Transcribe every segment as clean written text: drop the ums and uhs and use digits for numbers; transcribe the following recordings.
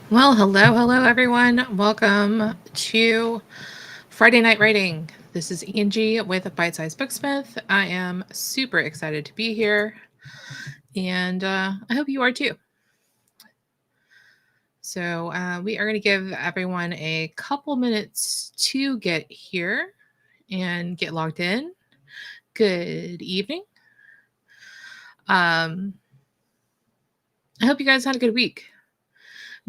Well, hello, everyone. Welcome to Friday Night Writing. This is Angie with Byte-Sized Booksmith. I am super excited to be here, and I hope you are too. So, we are going to give everyone a couple minutes to get here and get logged in. Good evening. Um, I hope you guys had a good week.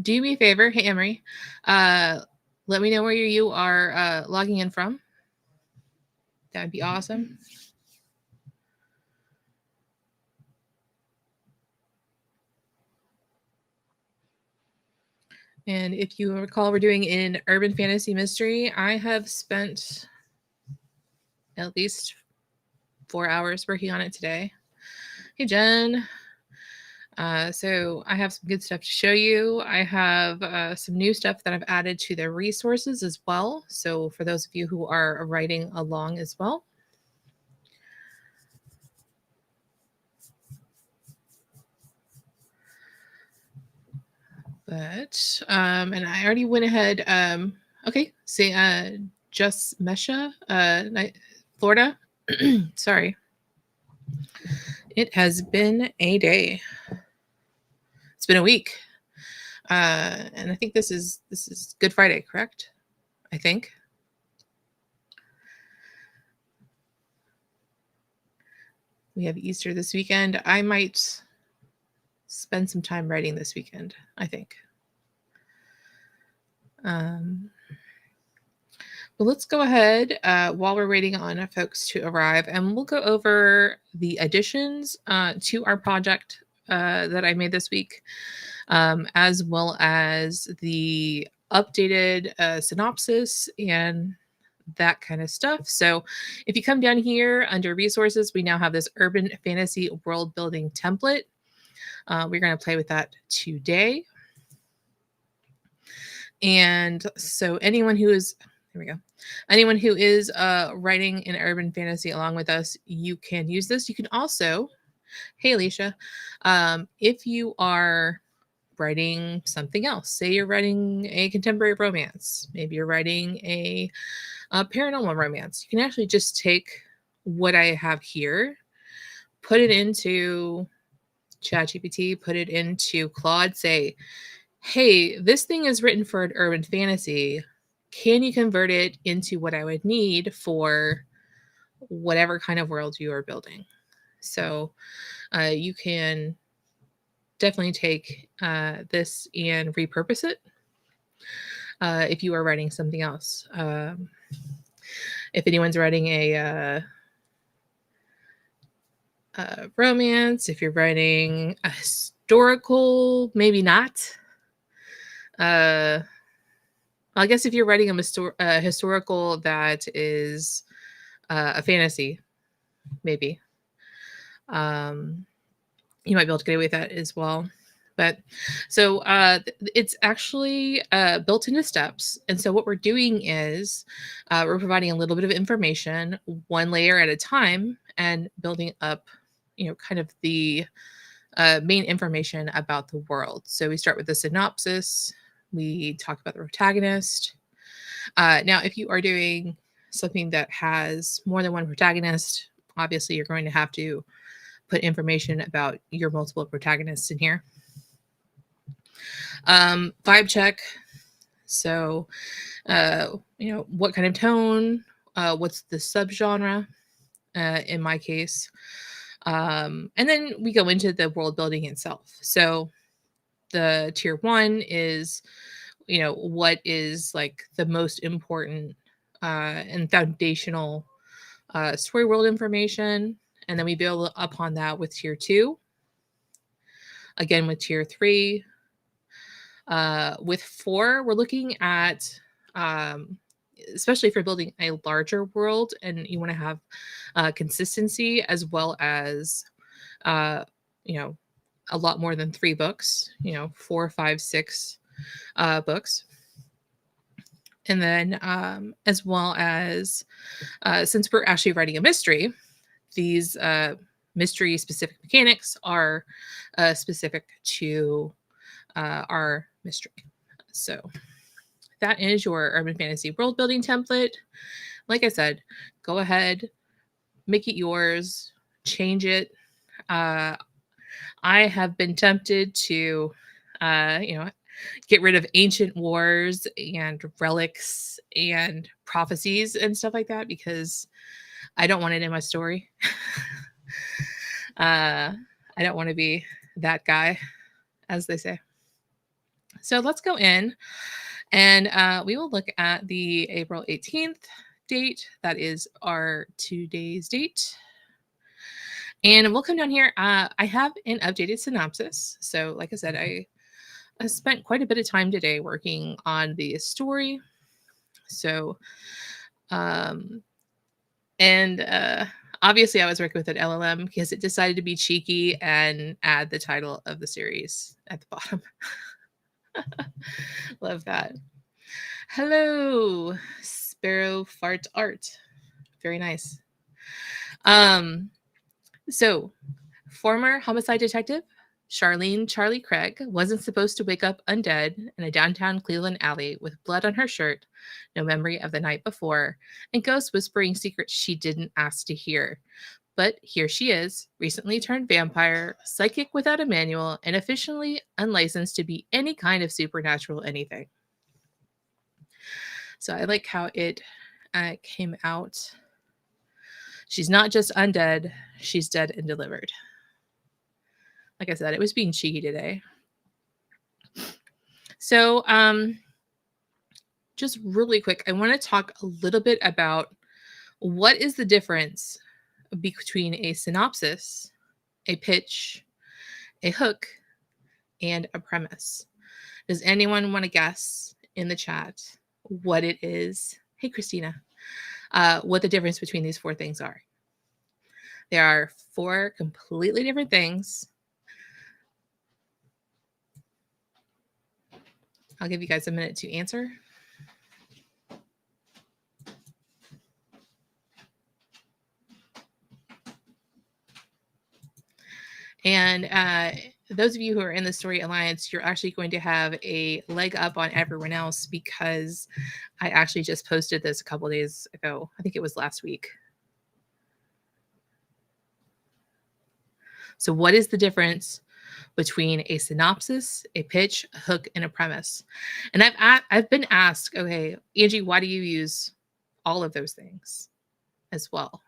Do me a favor, hey Emery, uh, let me know where you are logging in from. That would be awesome. And if you recall, we're doing an urban fantasy mystery. I have spent at least 4 hours working on it today. Hey, Jen. So I have some good stuff to show you. I have some new stuff that I've added to the resources as well. So for those of you who are writing along as well. But, and I already went ahead. Okay, say, Just Mesha, Florida. Sorry. It has been a day. It's been a week. And I think this is Good Friday, correct? I think. We have Easter this weekend. I might spend some time writing this weekend, I think. But let's go ahead while we're waiting on folks to arrive, and we'll go over the additions to our project that I made this week, as well as the updated synopsis and that kind of stuff. So if you come down here under resources, we now have this urban fantasy world building template. We're going to play with that today. And so anyone who is, there we go. Anyone who is writing in urban fantasy along with us, you can use this. You can also, hey Alicia, if you are writing something else, say you're writing a contemporary romance, maybe you're writing a paranormal romance, you can actually just take what I have here, put it into ChatGPT, put it into Claude, say, hey, this thing is written for an urban fantasy. Can you convert it into what I would need for whatever kind of world you are building? So you can definitely take this and repurpose it if you are writing something else. If anyone's writing a romance, if you're writing a historical, maybe not. I guess if you're writing a historical that is a fantasy, maybe you might be able to get away with that as well. But so it's actually built into steps. And so what we're doing is we're providing a little bit of information, one layer at a time, and building up, kind of the main information about the world. So we start with the synopsis. We talk about the protagonist. Now, if you are doing something that has more than one protagonist, obviously you're going to have to put information about your multiple protagonists in here. Vibe check. So, what kind of tone? What's the subgenre? In my case, and then we go into the world building itself. So, the tier 1 is, what is like the most important and foundational story world information, and then we build upon that with tier 2. Again, with tier 3. With 4, we're looking at, especially if you're building a larger world and you want to have consistency, as well as, you know, a lot more than 3 books, 4, 5, 6 books. And then, as well as, since we're actually writing a mystery, these mystery specific mechanics are specific to our mystery. So that is your urban fantasy world building template. Like I said, go ahead, make it yours, change it. I have been tempted to, get rid of ancient wars and relics and prophecies and stuff like that because I don't want it in my story. I don't want to be that guy, as they say. So let's go in and we will look at the April 18th date. That is our today's date. And we'll come down here. I have an updated synopsis. So, like I said, I spent quite a bit of time today working on the story. So, and obviously, I was working with an LLM because it decided to be cheeky and add the title of the series at the bottom. Love that. Hello, Sparrow Fart Art. Very nice. So, former homicide detective Charlene Charlie Craig wasn't supposed to wake up undead in a downtown Cleveland alley with blood on her shirt, no memory of the night before, and ghosts whispering secrets she didn't ask to hear. But here she is, recently turned vampire, psychic without a manual, and officially unlicensed to be any kind of supernatural anything. So I like how it came out. She's not just undead, she's dead and delivered. Like I said, it was being cheeky today. So, just really quick, I want to talk a little bit about what is the difference between a synopsis, a pitch, a hook, and a premise. Does anyone want to guess in the chat what it is? Hey, Christina, what the difference between these four things are? There are four completely different things. I'll give you guys a minute to answer. And those of you who are in the Story Alliance, you're actually going to have a leg up on everyone else because I actually just posted this a couple days ago. I think it was last week. So what is the difference between a synopsis, a pitch, a hook, and a premise? And I've been asked, okay, Angie, why do you use all of those things as well?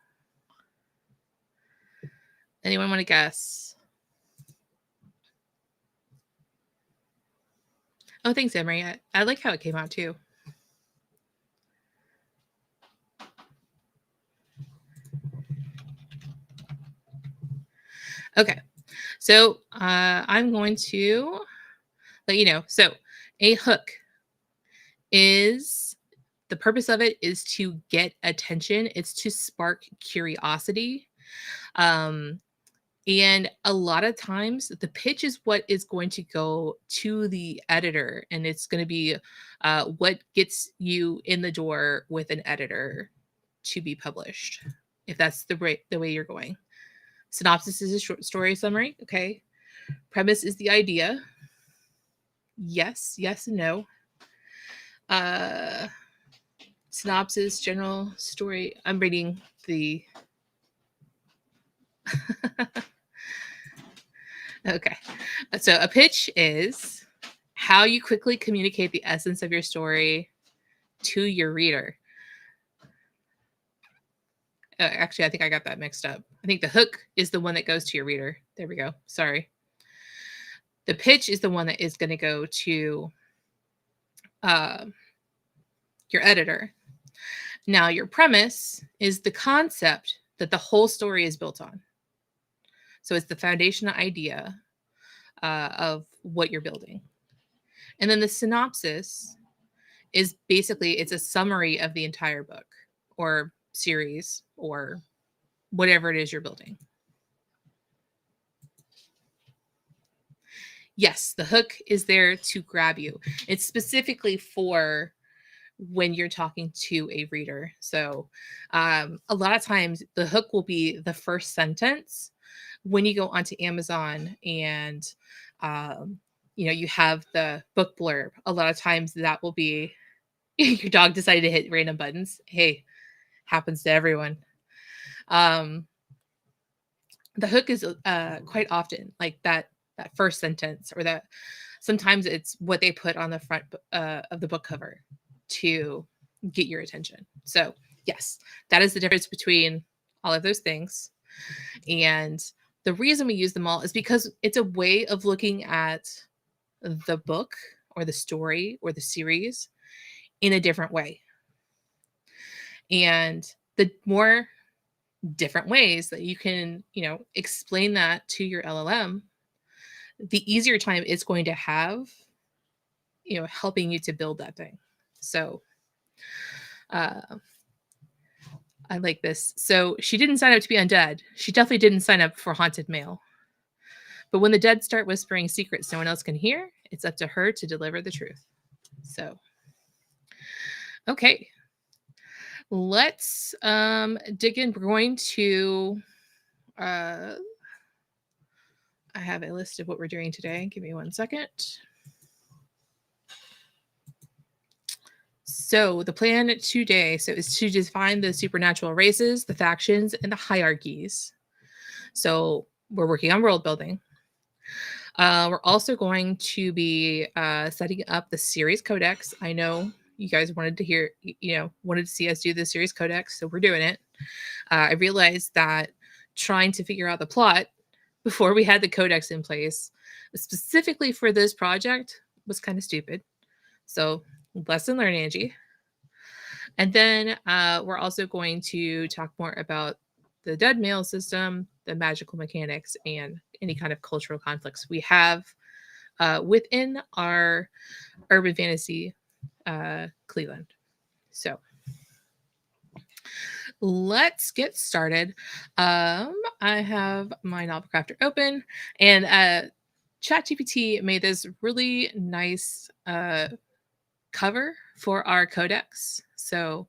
Anyone want to guess? Oh, thanks, Emery. I like how it came out too. Okay, so I'm going to let you know. So a hook is, the purpose of it is to get attention. It's to spark curiosity. And a lot of times the pitch is what is going to go to the editor, and it's going to be what gets you in the door with an editor to be published, if that's the way you're going. Synopsis is a short story summary. Okay. Premise is the idea. Yes, yes, and no. Synopsis, general story. I'm reading the. Okay. So a pitch is how you quickly communicate the essence of your story to your reader. Actually, I think I got that mixed up. I think the hook is the one that goes to your reader. There we go. Sorry. The pitch is the one that is going to go to your editor. Now, your premise is the concept that the whole story is built on. So it's the foundational idea of what you're building. And then the synopsis is basically, it's a summary of the entire book or series or whatever it is you're building. Yes, the hook is there to grab you. It's specifically for when you're talking to a reader. So a lot of times the hook will be the first sentence when you go onto Amazon and you have the book blurb. A lot of times that will be your dog decided to hit random buttons. Hey, happens to everyone. The hook is quite often like that first sentence, or that sometimes it's what they put on the front of the book cover to get your attention. So yes, that is the difference between all of those things. And the reason we use them all is because it's a way of looking at the book or the story or the series in a different way. And the more different ways that you can, explain that to your LLM, the easier time it's going to have, helping you to build that thing. So I like this. So she didn't sign up to be undead. She definitely didn't sign up for haunted mail. But when the dead start whispering secrets no one else can hear, it's up to her to deliver the truth. So, okay. Let's dig in. We're going to, I have a list of what we're doing today. Give me 1 second. So the plan today is to define the supernatural races, the factions, and the hierarchies. So we're working on world building. We're also going to be setting up the Series Codex. I know you guys wanted to hear, wanted to see us do the Series Codex, so we're doing it. I realized that trying to figure out the plot before we had the Codex in place, specifically for this project, was kind of stupid. So lesson learned, Angie. And then we're also going to talk more about the dead mail system, the magical mechanics, and any kind of cultural conflicts we have within our urban fantasy Cleveland. So let's get started. I have my Novelcrafter open, and ChatGPT made this really nice cover for our codex. So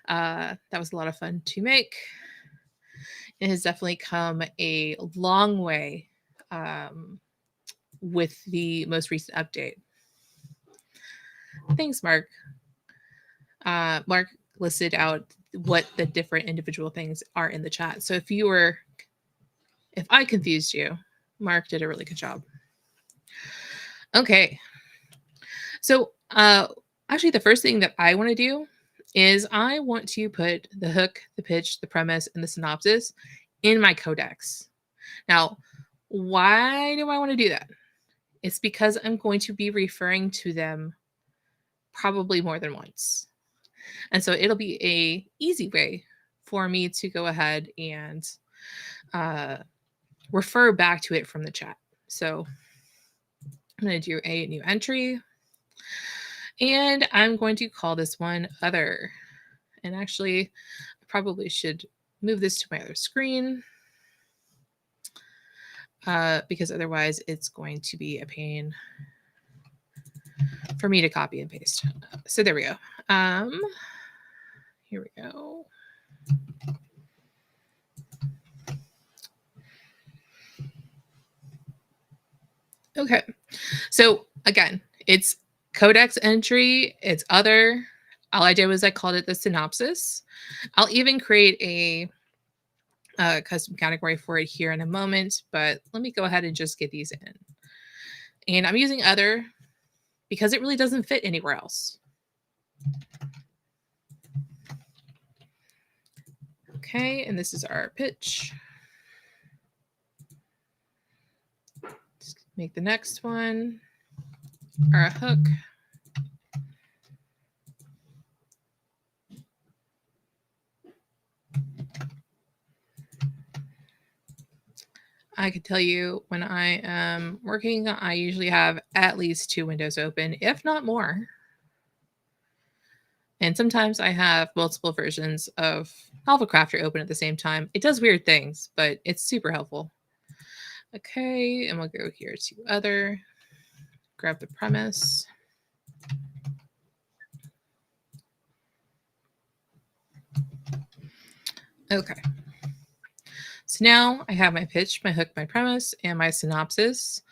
that was a lot of fun to make. It has definitely come a long way with the most recent update. Thanks, Mark. Mark listed out what the different individual things are in the chat. So if I confused you, Mark did a really good job. Okay. So actually the first thing that I want to do is I want to put the hook, the pitch, the premise, and the synopsis in my codex. Now, why do I want to do that? It's because I'm going to be referring to them probably more than once. And so it'll be a easy way for me to go ahead and refer back to it from the chat. So I'm going to do a new entry. And I'm going to call this one Other. And actually, I probably should move this to my other screen because otherwise it's going to be a pain for me to copy and paste. So there we go. Here we go. Okay. So again, it's codex entry, it's other. All I did was I called it the synopsis. I'll even create a custom category for it here in a moment, but let me go ahead and just get these in. And I'm using other because it really doesn't fit anywhere else. Okay, and this is our pitch. Let's make the next one our hook. I can tell you when I am working, I usually have at least 2 windows open, if not more. And sometimes I have multiple versions of Novelcrafter open at the same time. It does weird things, but it's super helpful. Okay, and we'll go here to other, grab the premise. Okay. So now I have my pitch, my hook, my premise, and my synopsis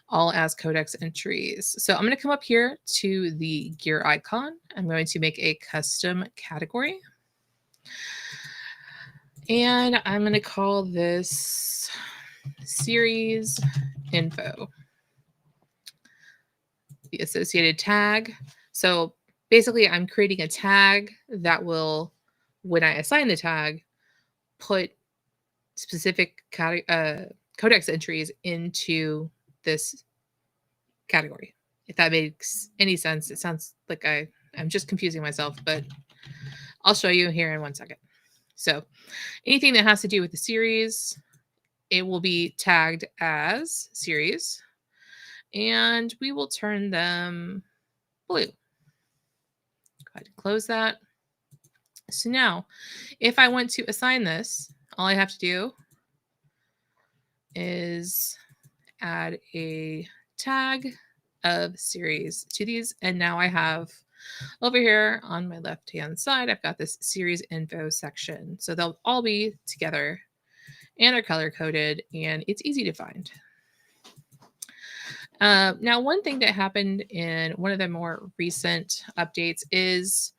all as codex entries. So I'm going to come up here to the gear icon. I'm going to make a custom category. And I'm going to call this series info. The associated tag. So basically I'm creating a tag that will, when I assign the tag, put specific codex entries into this category. If that makes any sense. It sounds like I'm just confusing myself, but I'll show you here in 1 second. So anything that has to do with the series, it will be tagged as series, and we will turn them blue. Go ahead and close that. So now, if I want to assign this, all I have to do is add a tag of series to these. And now I have over here on my left-hand side, I've got this series info section. So they'll all be together and they're color-coded and it's easy to find. Now, one thing that happened in one of the more recent updates is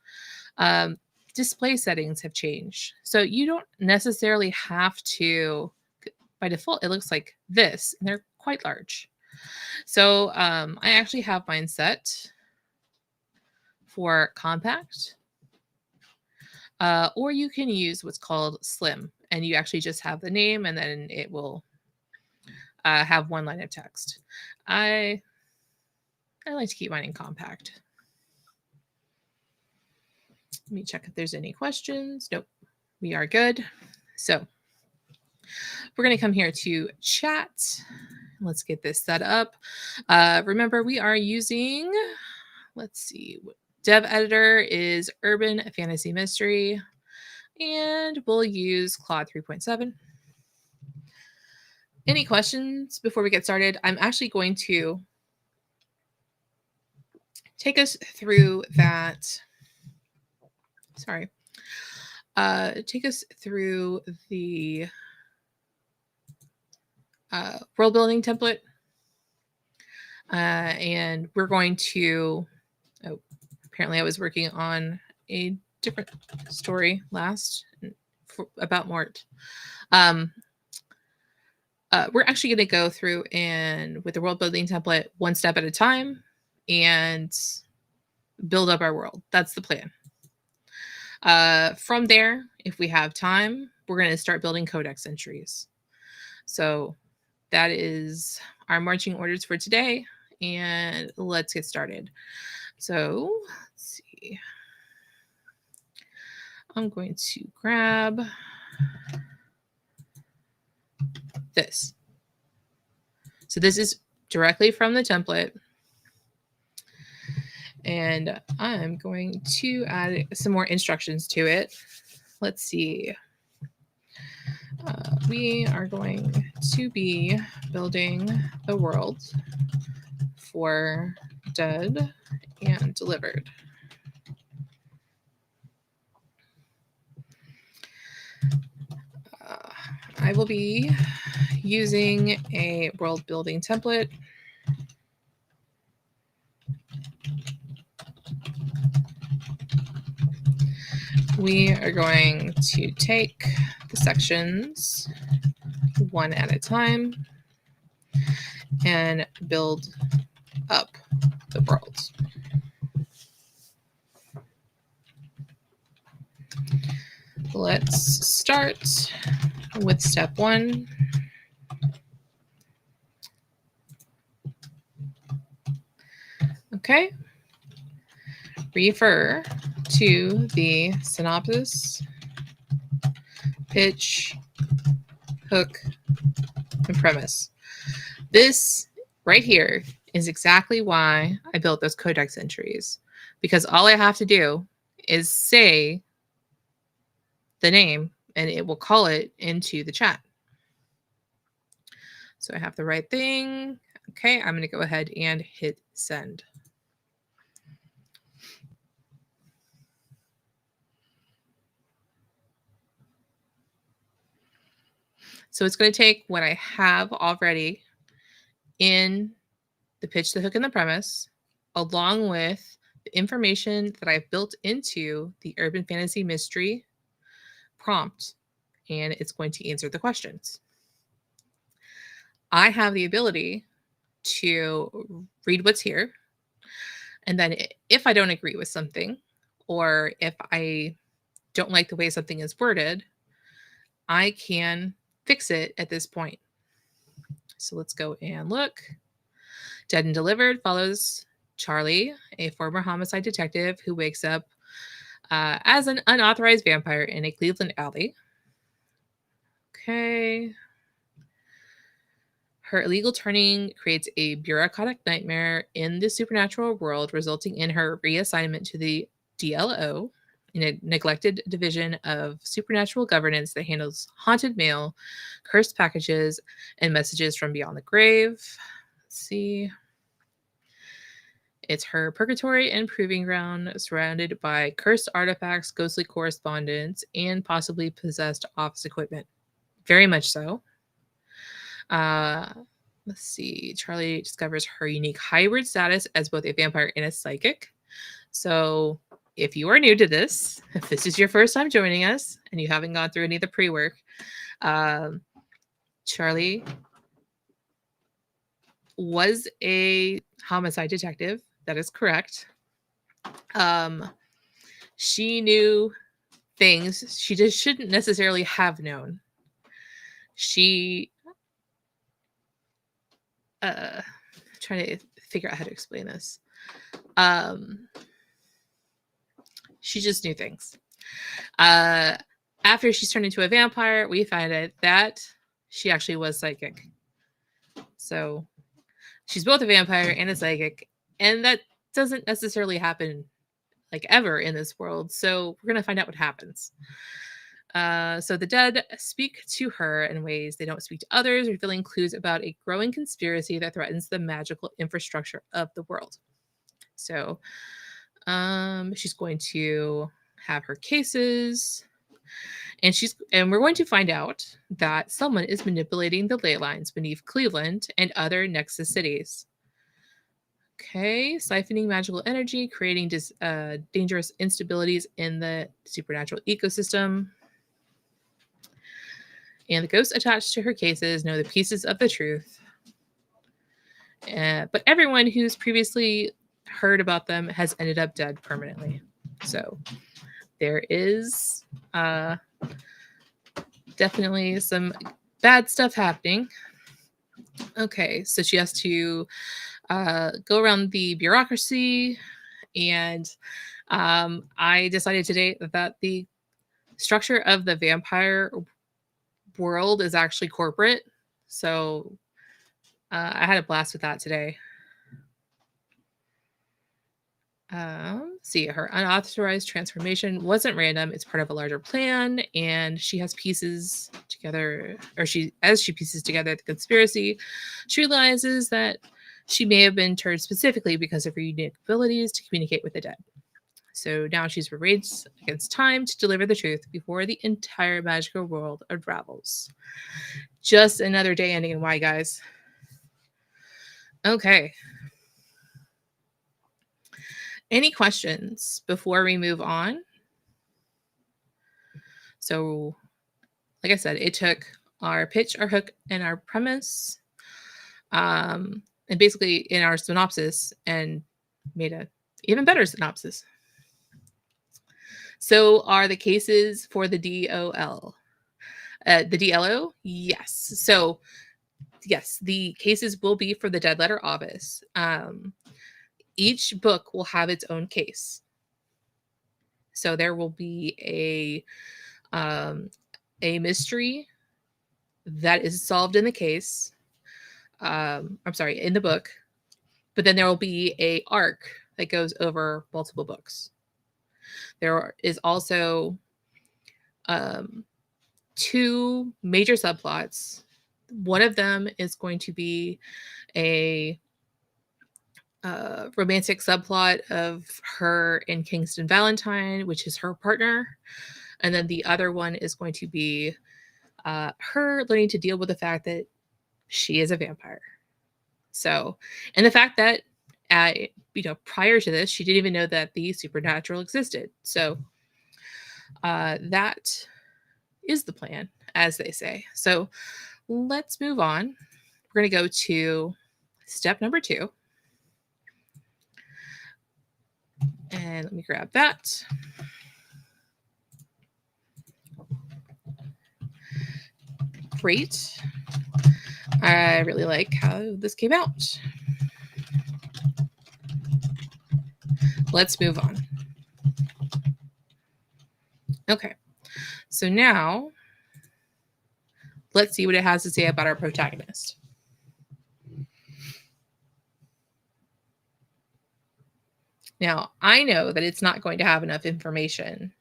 display settings have changed. So you don't necessarily have to, by default, it looks like this, and they're quite large. So I actually have mine set for compact, or you can use what's called slim, and you actually just have the name, and then it will have one line of text. I like to keep mine in compact. Let me check if there's any questions. Nope, we are good. So we're going to come here to chat. Let's get this set up. Remember, we are using, let's see, dev editor is Urban Fantasy Mystery, and we'll use Claude 3.7. Any questions before we get started? I'm actually going to take us through that. Sorry. Take us through the world building template. And we're going to, oh, apparently I was working on a different story last about Mort. We're actually going to go through and with the world building template one step at a time and build up our world. That's the plan. From there, if we have time, we're going to start building codex entries. So that is our marching orders for today, and let's get started. So let's see. I'm going to grab this. So this is directly from the template. And I'm going to add some more instructions to it. Let's see. We are going to be building the world for Dead and Delivered. I will be using a world building template. We are going to take the sections one at a time and build up the world. Let's start with step 1. Okay. Refer to the synopsis, pitch, hook, and premise. This right here is exactly why I built those codex entries, because all I have to do is say the name and it will call it into the chat. So I have the right thing. Okay, I'm going to go ahead and hit send. So it's going to take what I have already in the pitch, the hook, and the premise, along with the information that I've built into the urban fantasy mystery prompt, and it's going to answer the questions. I have the ability to read what's here, and then if I don't agree with something, or if I don't like the way something is worded, I can fix it at this point. So let's go and look. Dead and Delivered follows Charlie, a former homicide detective who wakes up as an unauthorized vampire in a Cleveland alley. Okay. Her illegal turning creates a bureaucratic nightmare in the supernatural world, resulting in her reassignment to the DLO, in a neglected division of supernatural governance that handles haunted mail, cursed packages, and messages from beyond the grave. Let's see. It's her purgatory and proving ground, surrounded by cursed artifacts, ghostly correspondence, and possibly possessed office equipment. Very much so. Let's see. Charlie discovers her unique hybrid status as both a vampire and a psychic. So if you are new to this, if this is your first time joining us and you haven't gone through any of the pre-work, Charlie was a homicide detective. That is correct. She knew things she just shouldn't necessarily have known. She trying to figure out how to explain this. She just knew things. After she's turned into a vampire, we find out that she actually was psychic. So she's both a vampire and a psychic, and that doesn't necessarily happen like ever in this world. So we're gonna find out what happens. So the dead speak to her in ways they don't speak to others, revealing clues about a growing conspiracy that threatens the magical infrastructure of the world. So she's going to have her cases, and we're going to find out that someone is manipulating the ley lines beneath Cleveland and other Nexus cities. Okay, siphoning magical energy, creating dangerous instabilities in the supernatural ecosystem. And the ghosts attached to her cases know the pieces of the truth. But everyone who's previously heard about them has ended up dead permanently. So there is definitely some bad stuff happening. Okay, so she has to go around the bureaucracy, and I decided today that the structure of the vampire world is actually corporate. So I had a blast with that today. See, her unauthorized transformation wasn't random. It's part of a larger plan, and she has pieces together, or as she pieces together the conspiracy, she realizes that she may have been turned specifically because of her unique abilities to communicate with the dead. So now she's raised against time to deliver the truth before the entire magical world unravels. Just another day ending in Y, guys. Okay. Any questions before we move on? So, like I said, it took our pitch, our hook, and our premise, and basically in our synopsis, and made a even better synopsis. So are the cases for the DOL. The DLO? Yes. So, yes, the cases will be for the Dead Letter Office. Each book will have its own case. So there will be a mystery that is solved in the case. I'm sorry, in the book. But then there will be a arc that goes over multiple books. There is also two major subplots. One of them is going to be a romantic subplot of her and Kingston Valentine, which is her partner. And then the other one is going to be her learning to deal with the fact that she is a vampire. So, and the fact that prior to this, she didn't even know that the supernatural existed. So that is the plan, as they say. So let's move on. We're going to go to step number 2. And let me grab that. Great. I really like how this came out. Let's move on. Okay. So now let's see what it has to say about our protagonist. Now, I know that it's not going to have enough information,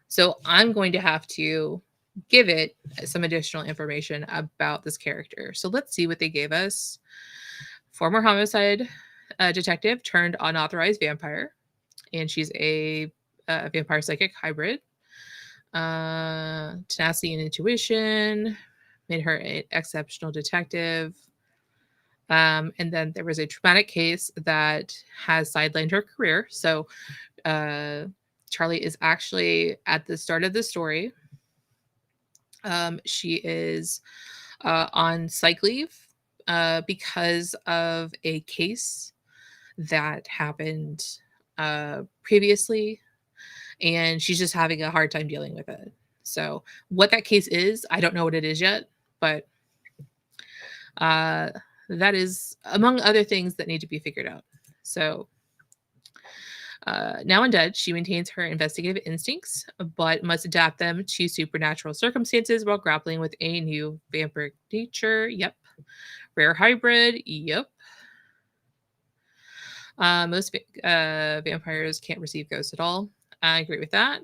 so I'm going to have to give it some additional information about this character. So let's see what they gave us. Former homicide detective turned unauthorized vampire, and she's a vampire psychic hybrid. Tenacity and intuition made her an exceptional detective. And then there was a traumatic case that has sidelined her career. So Charlie is actually at the start of the story. She is on psych leave because of a case that happened previously, and she's just having a hard time dealing with it. So what that case is, I don't know what it is yet, but that is among other things that need to be figured out. So now undead, she maintains her investigative instincts, but must adapt them to supernatural circumstances while grappling with a new vampiric nature. Yep. Rare hybrid. Yep. Most vampires can't receive ghosts at all. I agree with that.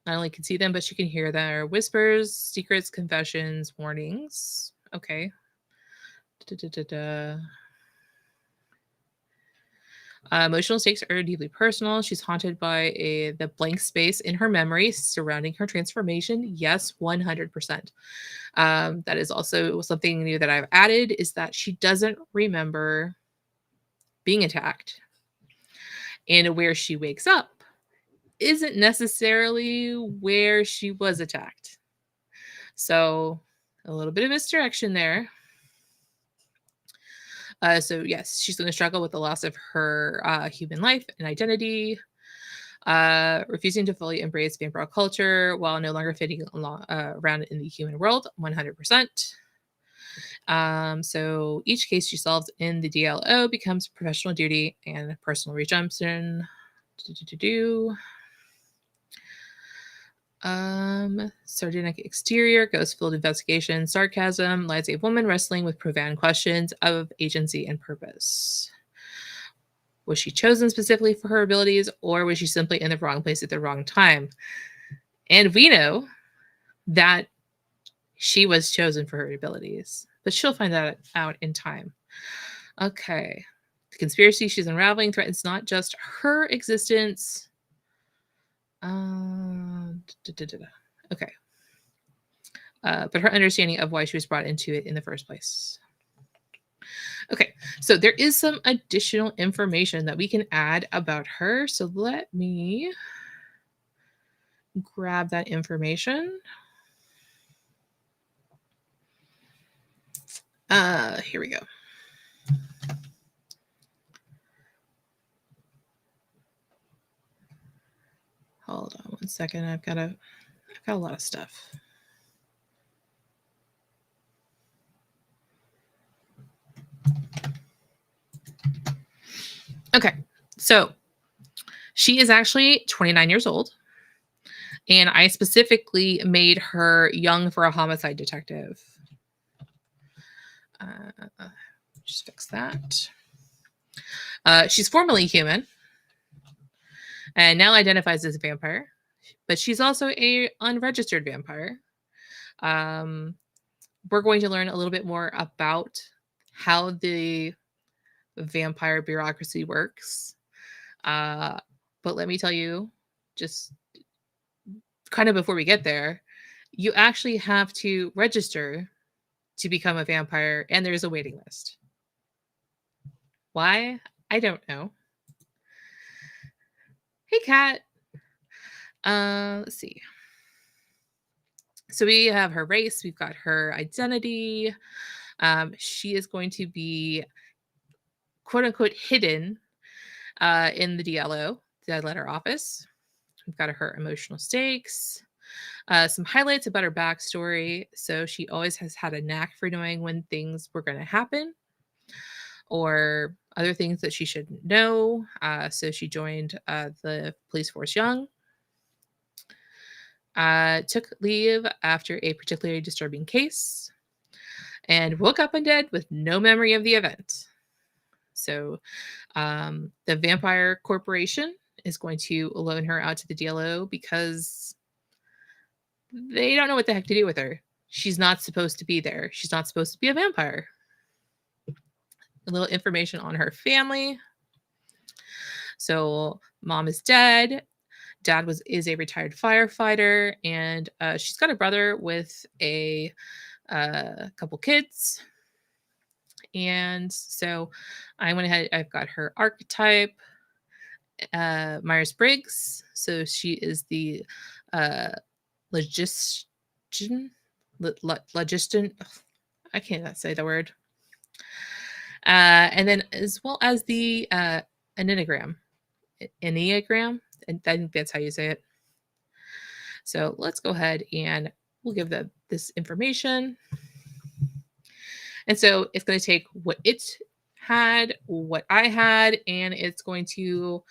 Not only can see them, but she can hear their whispers, secrets, confessions, warnings. Okay. Emotional stakes are deeply personal. She's haunted by the blank space in her memory surrounding her transformation. Yes, 100%. That is also something new that I've added, is that she doesn't remember being attacked. And where she wakes up isn't necessarily where she was attacked. So a little bit of misdirection there. So yes, she's going to struggle with the loss of her human life and identity, refusing to fully embrace vampire culture while no longer fitting around in the human world, 100%. So each case she solves in the DLO becomes professional duty and personal redemption. Sardonic exterior, ghost-filled investigation, sarcasm, lies a woman wrestling with profound questions of agency and purpose. Was she chosen specifically for her abilities, or was she simply in the wrong place at the wrong time? And we know that she was chosen for her abilities, but she'll find that out in time. Okay. The conspiracy she's unraveling threatens not just her existence. Okay. But her understanding of why she was brought into it in the first place. Okay, so there is some additional information that we can add about her. So let me grab that information. Here we go. Hold on one second. I've got a lot of stuff. Okay, so she is actually 29 years old, and I specifically made her young for a homicide detective. Just fix that. She's formerly human and now identifies as a vampire, but she's also a unregistered vampire. We're going to learn a little bit more about how the vampire bureaucracy works. But let me tell you, just kind of before we get there, you actually have to register to become a vampire, and there's a waiting list. Why? I don't know. Hey, Kat. Let's see. So we have her race, we've got her identity. She is going to be quote unquote hidden in the DLO, Dead Letter Office. We've got her emotional stakes, some highlights about her backstory. So she always has had a knack for knowing when things were going to happen or other things that she shouldn't know. So she joined the police force young. Took leave after a particularly disturbing case and woke up undead with no memory of the event. So the Vampire Corporation is going to loan her out to the DLO because they don't know what the heck to do with her. She's not supposed to be there. She's not supposed to be a vampire. A little information on her family. So mom is dead. Dad is a retired firefighter, and she's got a brother with a couple kids. And so I went ahead, I've got her archetype, Myers-Briggs. So she is the logistician. I can't say the word. And then as well as the Enneagram. And I think that's how you say it. So let's go ahead and we'll give this information. And so it's going to take what it had, what I had, and it's going to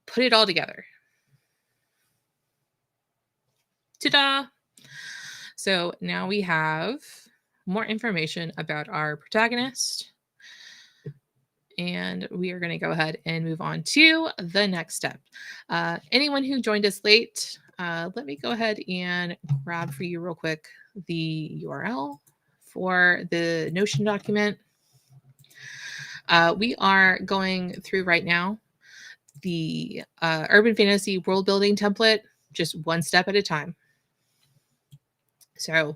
put it all together. Ta-da! So now we have more information about our protagonist. And we are going to go ahead and move on to the next step. Anyone who joined us late, let me go ahead and grab for you real quick the URL for the Notion document. We are going through right now the urban fantasy world building template, just one step at a time. So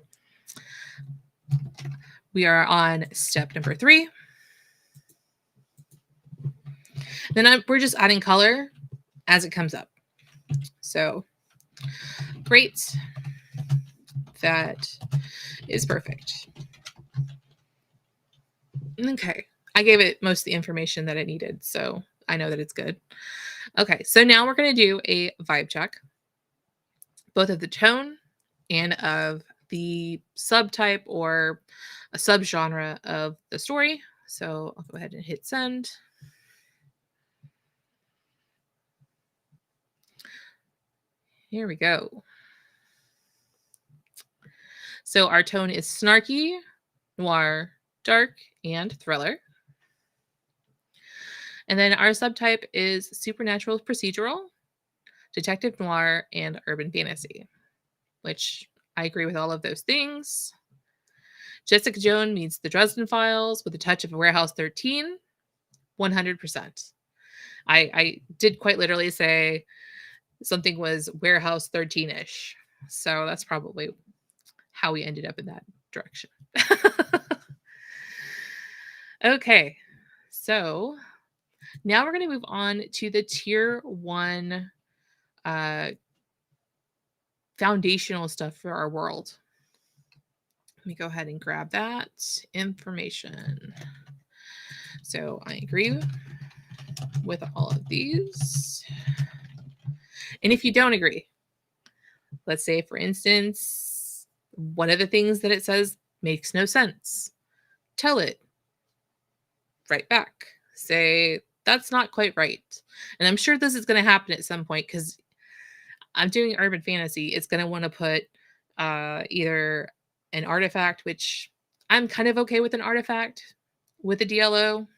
we are on step number 3. Then we're just adding color as it comes up. So great. That is perfect. Okay. I gave it most of the information that it needed, so I know that it's good. Okay, so now we're going to do a vibe check, both of the tone and of the subtype or a subgenre of the story. So I'll go ahead and hit send. Here we go. So our tone is snarky, noir, dark, and thriller. And then our subtype is supernatural procedural, detective noir, and urban fantasy, which I agree with all of those things. Jessica Jones meets the Dresden Files with a touch of Warehouse 13, 100%. I did quite literally say something was Warehouse 13-ish. So that's probably how we ended up in that direction. Okay, so now we're going to move on to the tier 1 foundational stuff for our world. Let me go ahead and grab that information. So I agree with all of these. And if you don't agree, let's say, for instance, one of the things that it says makes no sense, tell it. Write back. Say, that's not quite right. And I'm sure this is going to happen at some point because I'm doing urban fantasy. It's going to want to put either an artifact, which I'm kind of okay with an artifact with a DLO.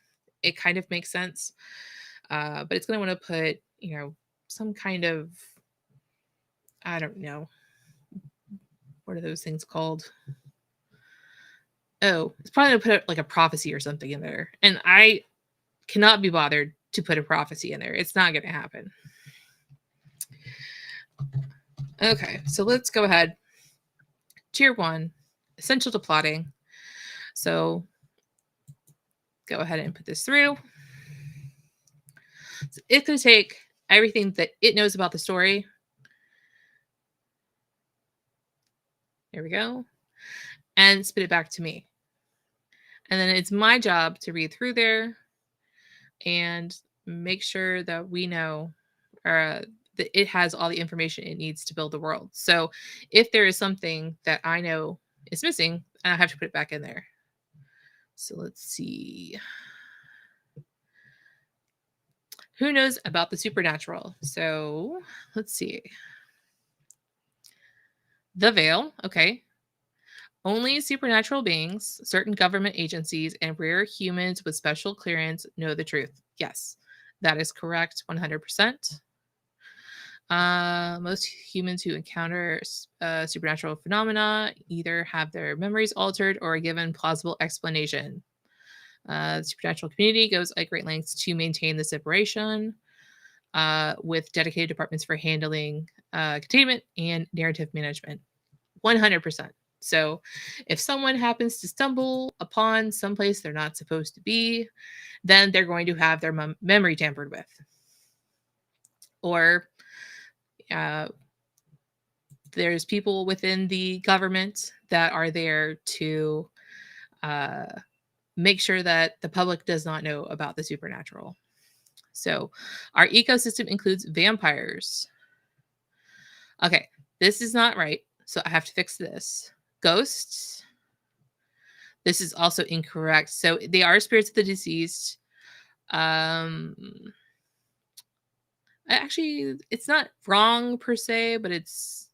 It kind of makes sense. But it's going to want to put, some kind of, I don't know. What are those things called? Oh, it's probably going to put like a prophecy or something in there. And I cannot be bothered to put a prophecy in there. It's not going to happen. Okay, so let's go ahead Tier 1, essential to plotting. So go ahead and put this through. So it's going to take everything that it knows about the story. There we go. And spit it back to me. And then it's my job to read through there and make sure that we know that it has all the information it needs to build the world. So if there is something that I know is missing, I have to put it back in there. So let's see. Who knows about the supernatural? So let's see. The Veil. Okay. Only supernatural beings, certain government agencies, and rare humans with special clearance know the truth. Yes, that is correct, 100%. Most humans who encounter supernatural phenomena either have their memories altered or are given plausible explanation. The supernatural community goes at great lengths to maintain the separation, with dedicated departments for handling containment and narrative management. 100%. So if someone happens to stumble upon someplace they're not supposed to be, then they're going to have their memory tampered with. Or there's people within the government that are there to make sure that the public does not know about the supernatural. So our ecosystem includes vampires. Okay, this is not right. So I have to fix this. Ghosts. This is also incorrect. So they are spirits of the deceased. Actually, it's not wrong per se, but it's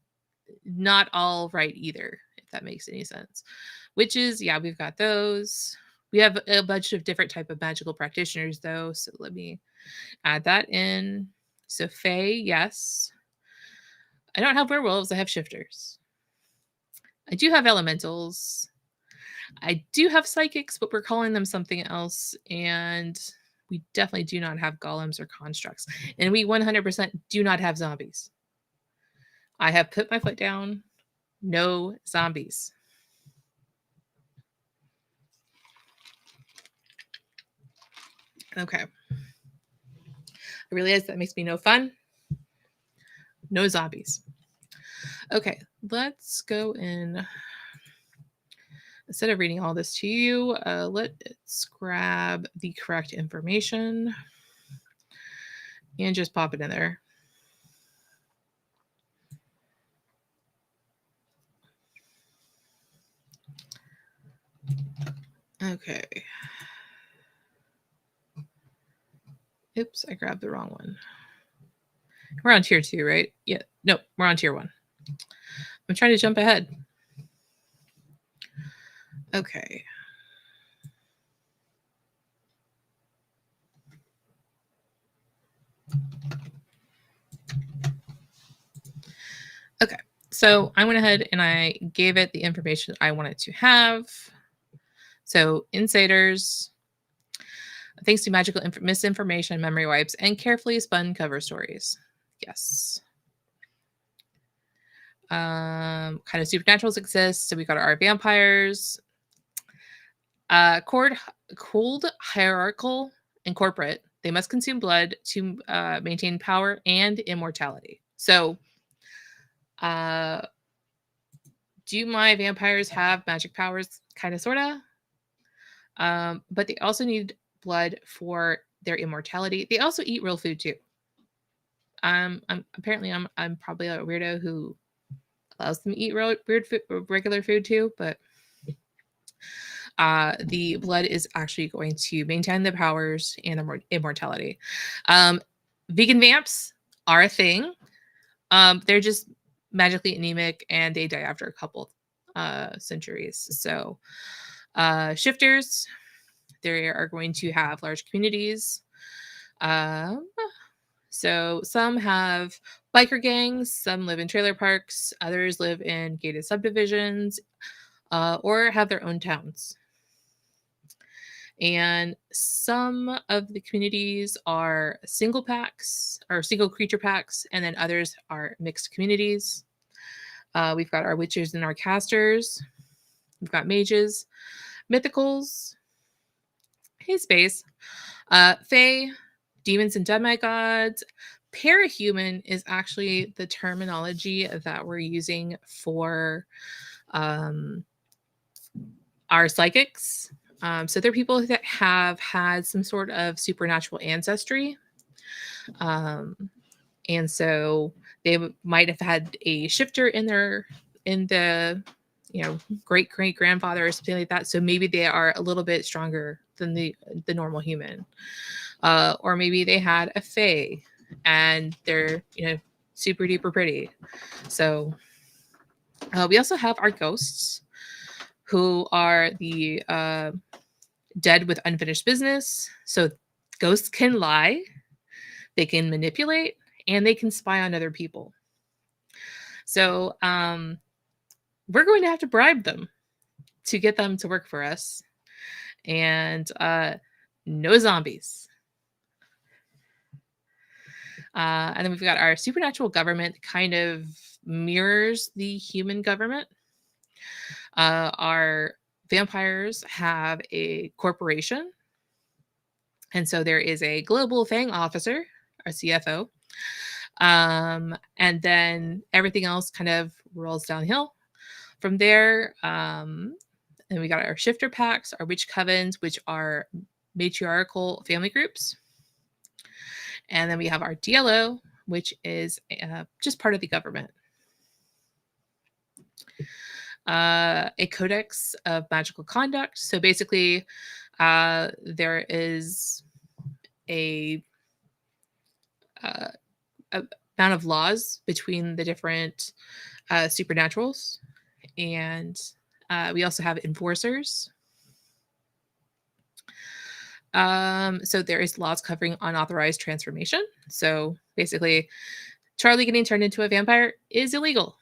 not all right either, if that makes any sense. Witches, yeah, we've got those. We have a bunch of different type of magical practitioners, though. So let me add that in. So Fae, yes. I don't have werewolves. I have shifters. I do have elementals. I do have psychics, but we're calling them something else. And we definitely do not have golems or constructs. And we 100% do not have zombies. I have put my foot down. No zombies. Okay. I realize that makes me no fun. No zombies. Okay, let's go in. Instead of reading all this to you, let's grab the correct information and just pop it in there. Okay. Oops, I grabbed the wrong one. We're on tier 2, right? Yeah. No, we're on tier 1. I'm trying to jump ahead. Okay. Okay. So I went ahead and I gave it the information I wanted to have. So insiders, thanks to magical misinformation, memory wipes, and carefully spun cover stories. Yes. Kind of supernaturals exist. So we got our vampires. Cold, hierarchical, and corporate. They must consume blood to maintain power and immortality. So, do my vampires have magic powers? Kind of, sorta. But they also need blood for their immortality. They also eat real food too. I'm probably a weirdo who allows them to eat regular food too, but the blood is actually going to maintain the powers and immortality. Vegan vamps are a thing. They're just magically anemic and they die after a couple centuries. So shifters, they are going to have large communities. So some have biker gangs, some live in trailer parks, others live in gated subdivisions, or have their own towns. And some of the communities are single packs or single creature packs, and then others are mixed communities. We've got our witches and our casters. We've got mages, mythicals, hey space, fae, demons and demigods. Parahuman is actually the terminology that we're using for our psychics. So they're people that have had some sort of supernatural ancestry. And so they might have had a shifter in the great great grandfather or something like that. So maybe they are a little bit stronger than the normal human, or maybe they had a fae and they're super duper pretty. So we also have our ghosts, who are the dead with unfinished business. So ghosts can lie, they can manipulate, and they can spy on other people. So we're going to have to bribe them to get them to work for us. And no zombies. And then we've got our supernatural government, kind of mirrors the human government. Our vampires have a corporation. And so there is a global FANG officer, our CFO. And then everything else kind of rolls downhill from there. And we got our shifter packs, our witch covens, which are matriarchal family groups. And then we have our DLO, which is just part of the government. A codex of magical conduct. So basically, there is a amount of laws between the different supernaturals. And we also have enforcers. So there is laws covering unauthorized transformation. So basically, Charlie getting turned into a vampire is illegal.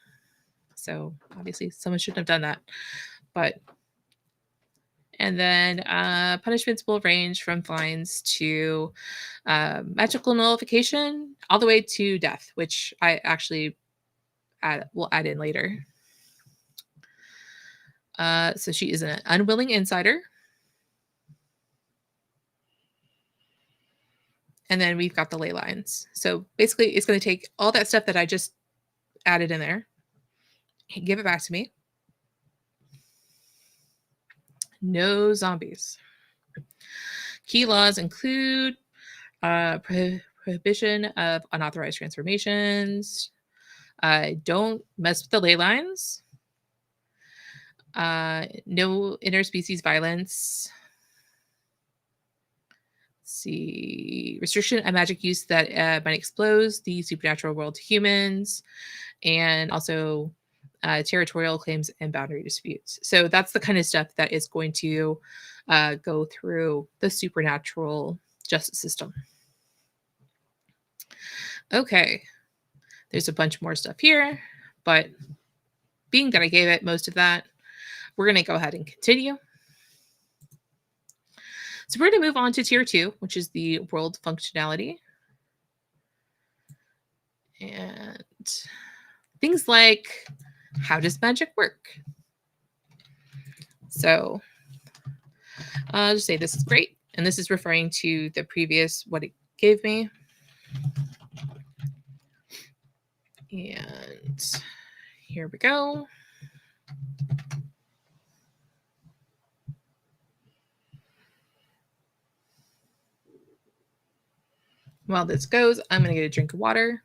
So obviously someone shouldn't have done that. And then punishments will range from fines to magical nullification all the way to death, which I actually will add in later. So she is an unwilling insider. And then we've got the ley lines. So basically, it's going to take all that stuff that I just added in there, give it back to me. No zombies. Key laws include prohibition of unauthorized transformations. Don't mess with the ley lines. No interspecies violence. See, restriction of magic use that might expose the supernatural world to humans, and also territorial claims and boundary disputes. So that's the kind of stuff that is going to go through the supernatural justice system. Okay, there's a bunch more stuff here, but being that I gave it most of that, we're going to go ahead and continue. So we're going to move on to tier 2, which is the world functionality. And things like, how does magic work? So I'll just say this is great. And this is referring to the previous, what it gave me. And here we go. While this goes, I'm going to get a drink of water.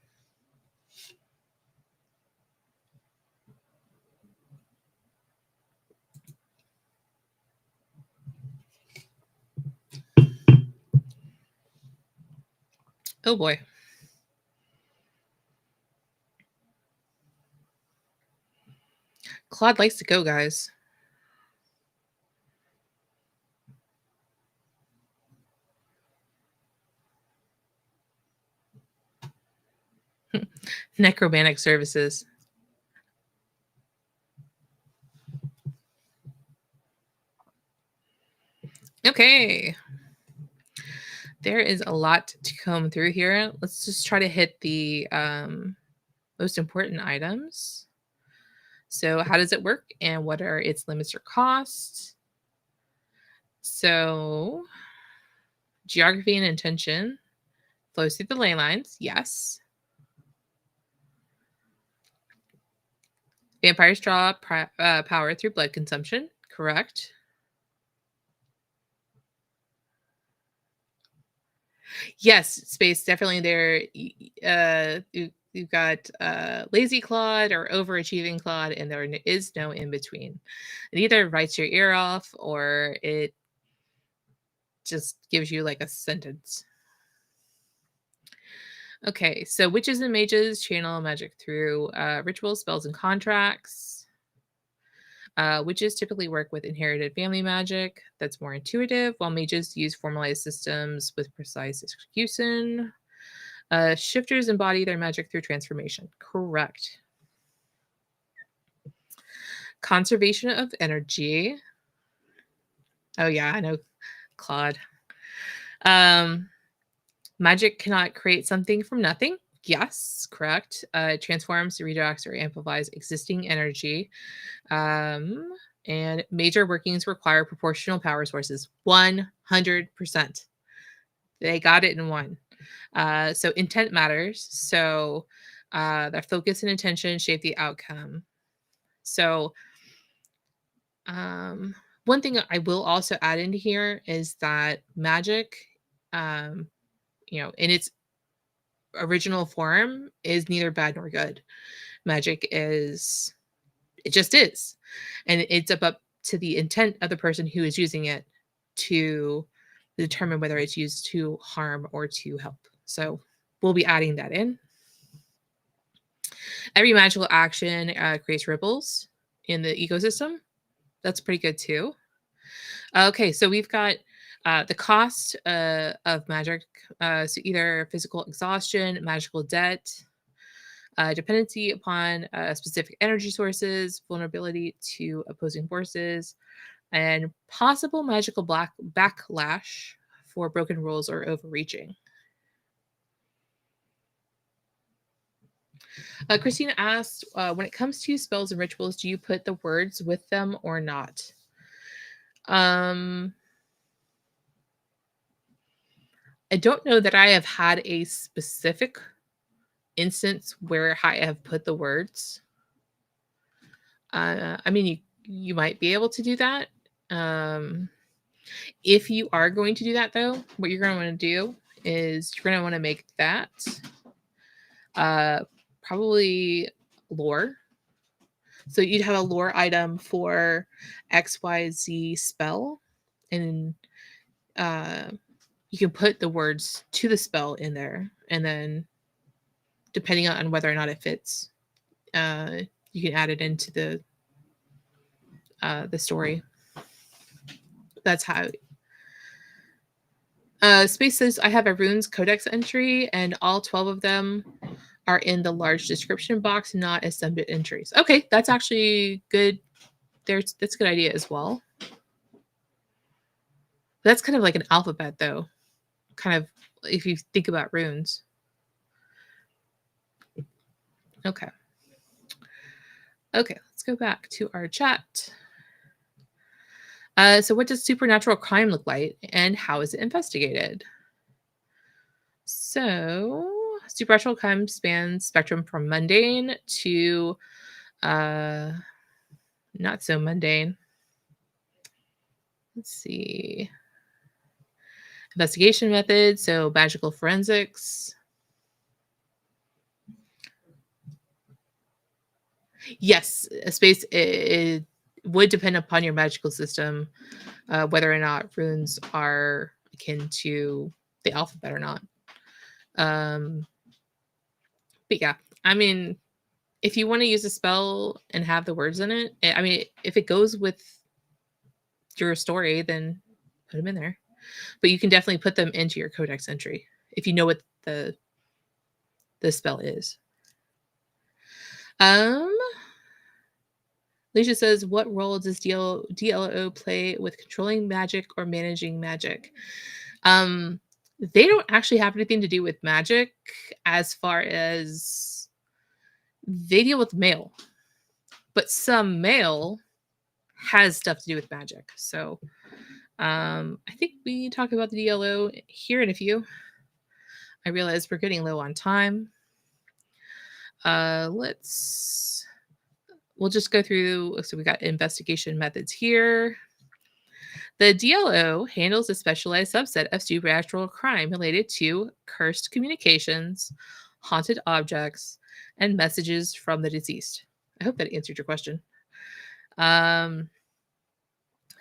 Oh boy. Claude likes to go, guys. Necromantic services. Okay. There is a lot to comb through here. Let's just try to hit the most important items. So how does it work and what are its limits or costs? So geography and intention flows through the ley lines. Yes. Vampires draw power through blood consumption. Correct. Yes, space definitely there. You've got lazy Claude or overachieving Claude, and there is no in between. It either bites your ear off or it just gives you like a sentence. Okay, so witches and mages channel magic through rituals, spells, and contracts. Witches typically work with inherited family magic that's more intuitive, while mages use formalized systems with precise execution. Shifters embody their magic through transformation. Correct. Conservation of energy. Oh, yeah, I know, Claude. Magic cannot create something from nothing. Yes, correct. It transforms, redirects, or amplifies existing energy. And major workings require proportional power sources. 100%. They got it in one. So intent matters. So their focus and intention shape the outcome. So one thing I will also add into here is that magic, in its original form is neither bad nor good. Magic is, it just is. And it's up to the intent of the person who is using it to determine whether it's used to harm or to help. So we'll be adding that in. Every magical action creates ripples in the ecosystem. That's pretty good too. Okay, so we've got the cost of magic. So either physical exhaustion, magical debt, dependency upon specific energy sources, vulnerability to opposing forces, and possible magical backlash for broken rules or overreaching. Christina asked, when it comes to spells and rituals, do you put the words with them or not? I don't know that I have had a specific instance where I have put the words. I mean, you might be able to do that. If you are going to do that, though, what you're going to want to do is you're going to want to make that probably lore. So you'd have a lore item for XYZ spell, and you can put the words to the spell in there, and then depending on whether or not it fits, you can add it into the story. That's how. Space says I have a runes codex entry, and all 12 of them are in the large description box, not as sub entries. Okay, that's actually good. That's a good idea as well. That's kind of like an alphabet, though. Kind of, if you think about runes. Okay. Okay, let's go back to our chat. So what does supernatural crime look like, and how is it investigated? So supernatural crime spans spectrum from mundane to not so mundane. Let's see. Investigation methods, so magical forensics. Yes, a space, it would depend upon your magical system, whether or not runes are akin to the alphabet or not. But yeah, I mean, if you want to use a spell and have the words in it, I mean, if it goes with your story, then put them in there. But you can definitely put them into your codex entry if you know what the spell is. Alicia says, what role does DLO play with controlling magic or managing magic? They don't actually have anything to do with magic as far as they deal with mail. but some mail has stuff to do with magic. So I think we talk about the DLO here in a few. I realize we're getting low on time. We'll just go through. So we got investigation methods here. The DLO handles a specialized subset of supernatural crime related to cursed communications, haunted objects, and messages from the deceased. I hope that answered your question.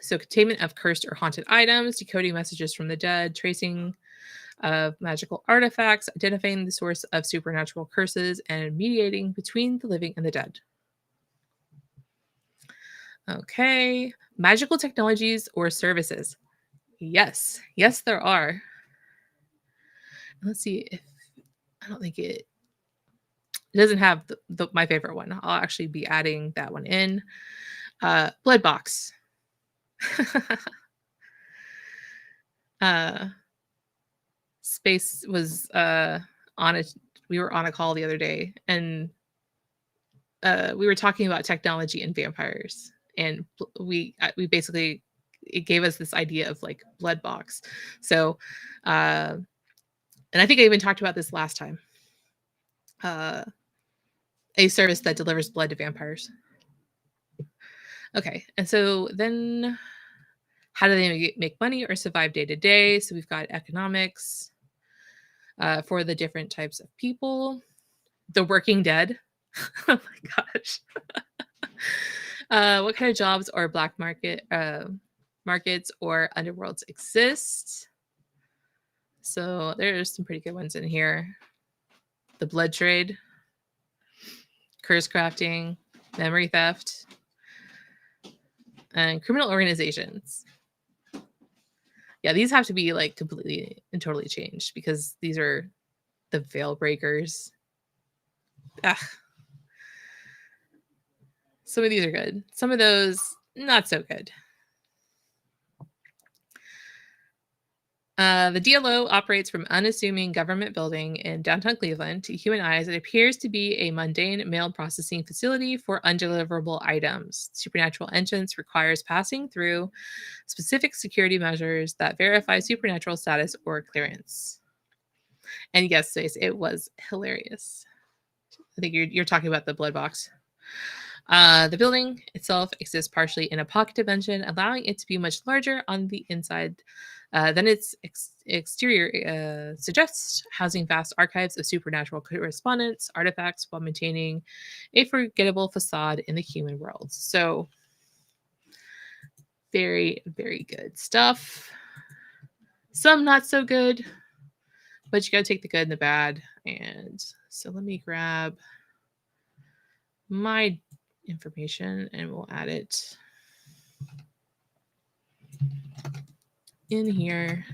So containment of cursed or haunted items, decoding messages from the dead, tracing of magical artifacts, identifying the source of supernatural curses, and mediating between the living and the dead. Okay, magical technologies or services. Yes, there are. Let's see if I don't think it doesn't have my favorite one. I'll actually be adding that one in. Blood box. Space was on it. We were on a call the other day, and we were talking about technology and vampires, and we basically, it gave us this idea of like blood box. So, and I think I even talked about this last time. A service that delivers blood to vampires. Okay, and so then how do they make money or survive day to day? So we've got economics for the different types of people. The working dead. Oh my gosh. What kind of jobs or black market markets or underworlds exist? So there's some pretty good ones in here. The blood trade, curse crafting, memory theft, and criminal organizations. Yeah, these have to be like completely and totally changed because these are the veil breakers. Ugh. Some of these are good. Some of those, not so good. The DLO operates from unassuming government building in downtown Cleveland. To human eyes, it appears to be a mundane mail processing facility for undeliverable items. Supernatural entrance requires passing through specific security measures that verify supernatural status or clearance. And yes, Stace, it was hilarious. I think you're talking about the blood box. The building itself exists partially in a pocket dimension, allowing it to be much larger on the inside than its exterior suggests, housing vast archives of supernatural correspondence, artifacts, while maintaining a forgettable facade in the human world. So, very, very good stuff. Some not so good, but you got to take the good and the bad. And so let me grab my information and we'll add it in here.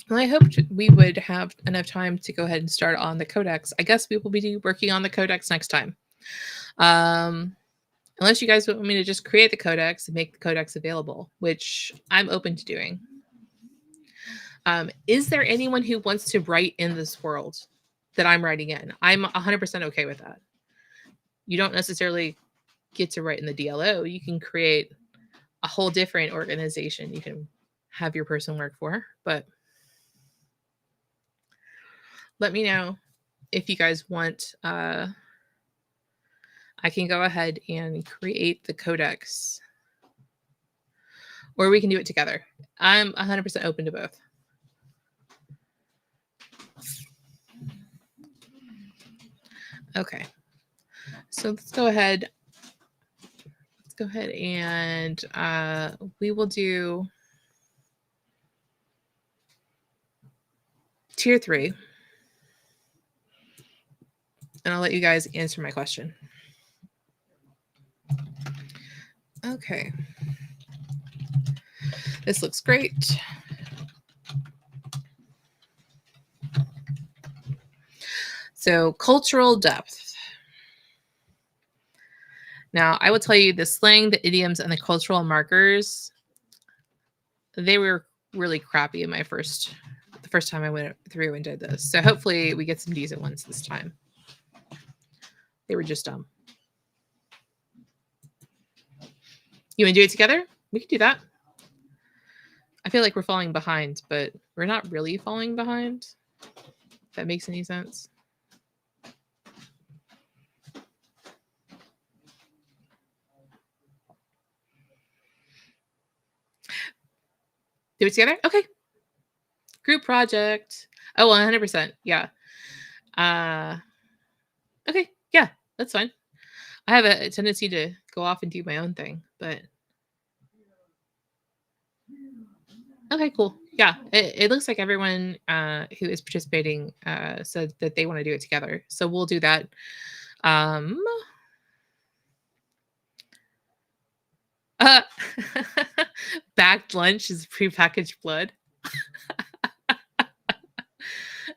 Well, I hoped we would have enough time to go ahead and start on the codex. I guess we will be working on the codex next time. Unless you guys want me to just create the codex and make the codex available, which I'm open to doing. Is there anyone who wants to write in this world that I'm writing in? I'm 100% okay with that. You don't necessarily get to write in the DLO. You can create a whole different organization you can have your person work for, but let me know if you guys want. I can go ahead and create the codex, or we can do it together. I'm 100% open to both. Okay, so let's go ahead. Let's go ahead and we will do tier 3. And I'll let you guys answer my question. Okay. This looks great. So, cultural depth. Now, I will tell you the slang, the idioms, and the cultural markers, they were really crappy in the the first time I went through and did this. So hopefully we get some decent ones this time. They were just dumb. You want to do it together? We can do that. I feel like we're falling behind, but we're not really falling behind. If that makes any sense. Do it together? Okay. Group project. Oh, 100%. Yeah. Okay. Yeah, that's fine. I have a tendency to go off and do my own thing, but okay, cool. Yeah, it looks like everyone who is participating said that they want to do it together. So we'll do that. Uh, bagged lunch is prepackaged blood.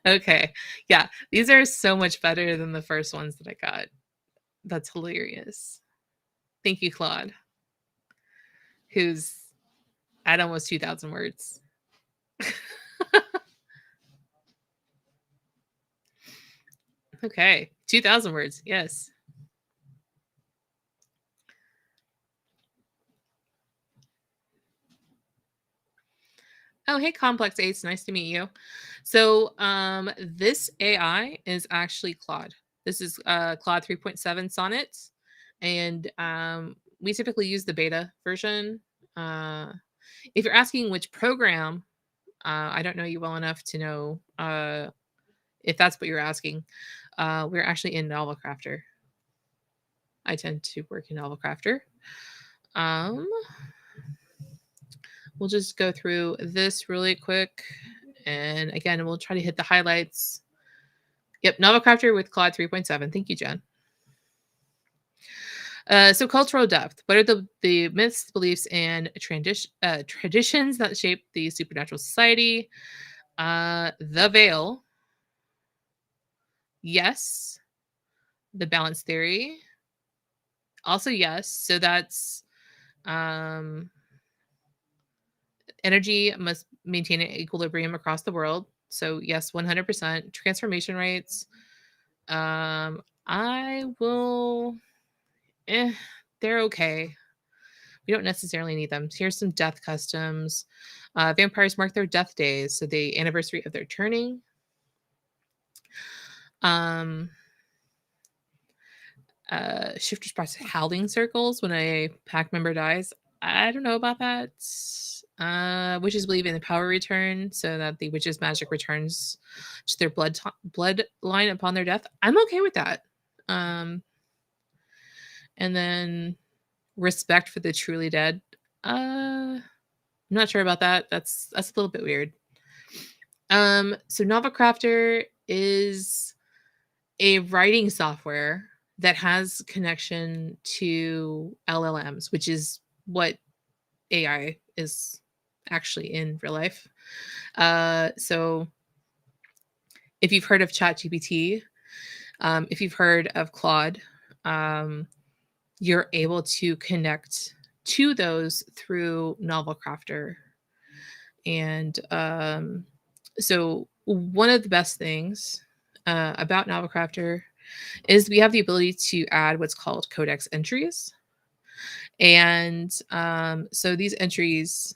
Okay. Yeah, these are so much better than the first ones that I got. That's hilarious. Thank you, Claude, who's at almost 2,000 words. Okay, 2,000 words. Yes. Oh, hey, Complex Ace. Nice to meet you. So, this AI is actually Claude. This is Claude 3.7 Sonnet, and we typically use the beta version. If you're asking which program, I don't know you well enough to know if that's what you're asking. We're actually in Novelcrafter. I tend to work in Novelcrafter. We'll just go through this really quick. And again, we'll try to hit the highlights. Yep, Novelcrafter with Claude 3.7. Thank you, Jen. So cultural depth. What are the myths, beliefs, and traditions that shape the supernatural society? The Veil. Yes. The balance theory. Also yes. So that's energy must maintain an equilibrium across the world. So yes, 100%. Transformation rates. I will. They're okay. We don't necessarily need them. Here's some death customs. Vampires mark their death days, so the anniversary of their turning. Shifters practice howling circles when a pack member dies. I don't know about that. Witches believe in the power return, so that the witch's magic returns to their bloodline upon their death. I'm okay with that. And then respect for the truly dead. I'm not sure about that. That's a little bit weird. So Novelcrafter is a writing software that has connection to LLMs, which is what AI is actually in real life. So if you've heard of ChatGPT, if you've heard of Claude, you're able to connect to those through Novelcrafter. And so one of the best things about Novelcrafter is we have the ability to add what's called codex entries. And so these entries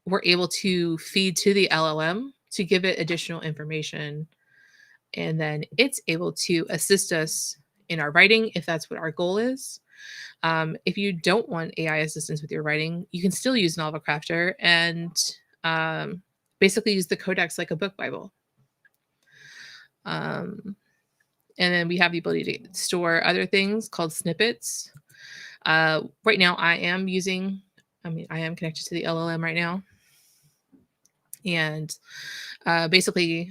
we're able to feed to the LLM to give it additional information. And then it's able to assist us in our writing if that's what our goal is. If you don't want AI assistance with your writing, you can still use Novelcrafter and basically use the codex like a book Bible. And then we have the ability to store other things called snippets. Right now, I am connected to the LLM right now. And basically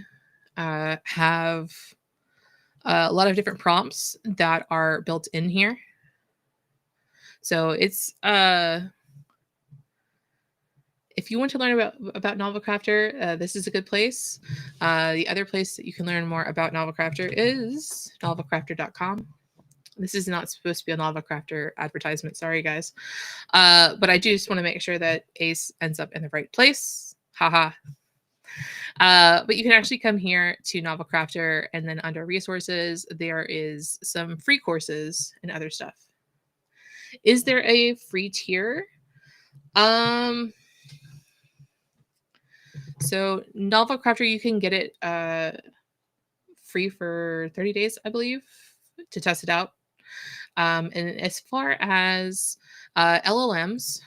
have a lot of different prompts that are built in here. So it's if you want to learn about Novelcrafter, this is a good place. The other place that you can learn more about Novelcrafter is novelcrafter.com. This is not supposed to be a Novelcrafter advertisement. Sorry, guys. But I do just want to make sure that Ace ends up in the right place. Haha. But you can actually come here to Novelcrafter, and then under resources, there is some free courses and other stuff. Is there a free tier? So Novelcrafter, you can get it free for 30 days, I believe, to test it out. And as far as LLMs,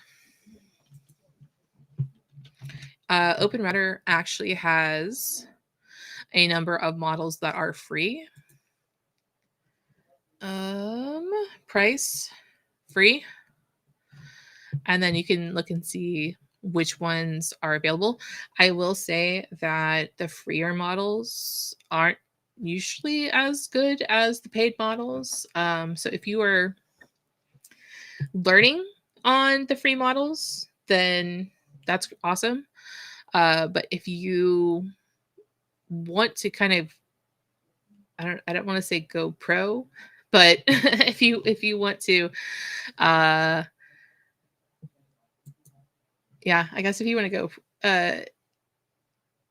OpenRouter actually has a number of models that are free. Price, free. And then you can look and see which ones are available. I will say that the freer models aren't usually as good as the paid models. So if you are learning on the free models, then that's awesome. But if you want to kind of, I don't want to say go pro, but if you want to, yeah, I guess if you want to go,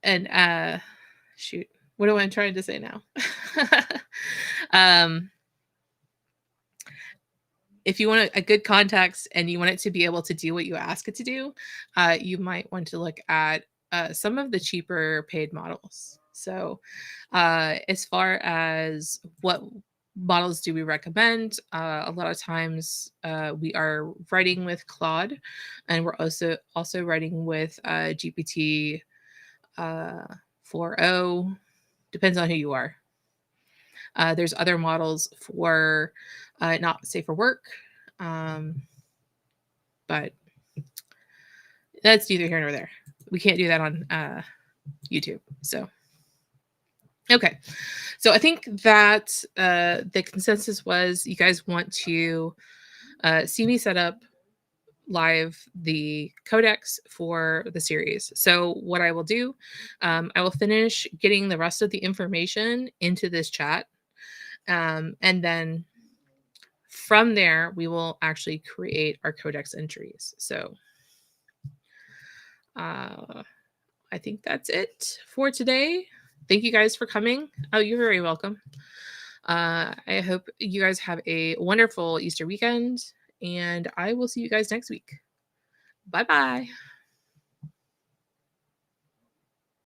and shoot, what am I trying to say now? If you want a good context and you want it to be able to do what you ask it to do, you might want to look at some of the cheaper paid models. So, as far as what models do we recommend, a lot of times we are writing with Claude, and we're also writing with GPT 4.0. Depends on who you are. There's other models for not safe for work, but that's neither here nor there. We can't do that on YouTube. So, okay. So I think that the consensus was you guys want to see me set up live the codex for the series. So what I will do, I will finish getting the rest of the information into this chat. And then from there, we will actually create our codex entries. So I think that's it for today. Thank you guys for coming. Oh, you're very welcome. I hope you guys have a wonderful Easter weekend, and I will see you guys next week. Bye bye.